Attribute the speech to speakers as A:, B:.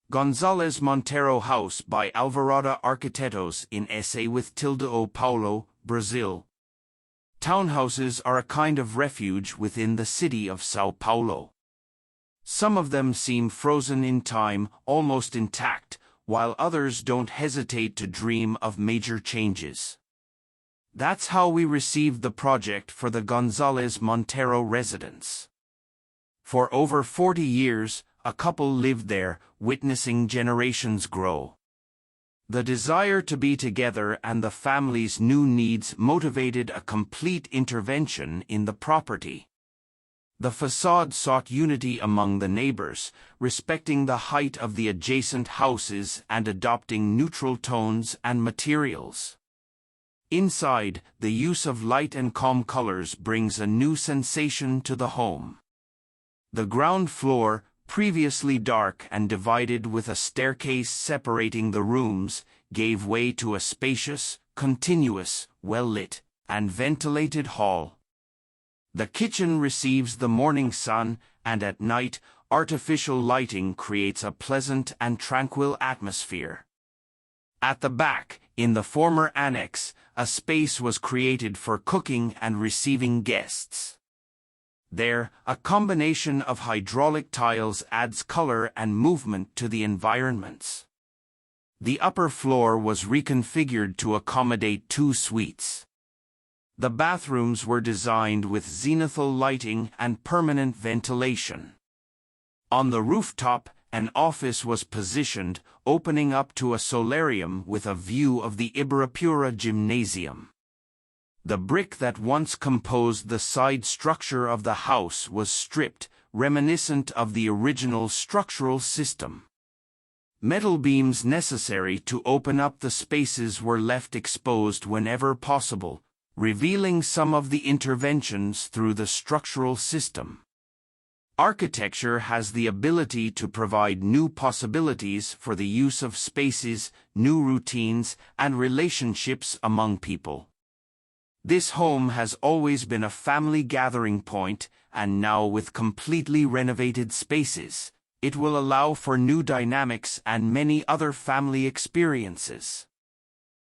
A: Gonzalez Montero House by Alvorada Arquitetos in SA with Tilde Paulo, Brazil. Townhouses are a kind of refuge within the city of São Paulo. Some of them seem frozen in time, almost intact, while others don't hesitate to dream of major changes. That's how we received the project for the Gonzalez Montero residence. For over 40 years, a couple lived there, witnessing generations grow. The desire to be together and the family's new needs motivated a complete intervention in the property. The facade sought unity among the neighbors, respecting the height of the adjacent houses and adopting neutral tones and materials. Inside, the use of light and calm colors brings a new sensation to the home. The ground floor, previously dark and divided with a staircase separating the rooms, gave way to a spacious, continuous, well-lit, and ventilated hall. The kitchen receives the morning sun, and at night, artificial lighting creates a pleasant and tranquil atmosphere. At the back, in the former annex, a space was created for cooking and receiving guests. There, a combination of hydraulic tiles adds color and movement to the environments. The upper floor was reconfigured to accommodate 2 suites. The bathrooms were designed with zenithal lighting and permanent ventilation. On the rooftop, an office was positioned, opening up to a solarium with a view of the Ibirapura Gymnasium. The brick that once composed the side structure of the house was stripped, reminiscent of the original structural system. Metal beams necessary to open up the spaces were left exposed whenever possible, revealing some of the interventions through the structural system. Architecture has the ability to provide new possibilities for the use of spaces, new routines, and relationships among people. This home has always been a family gathering point, and now with completely renovated spaces, it will allow for new dynamics and many other family experiences.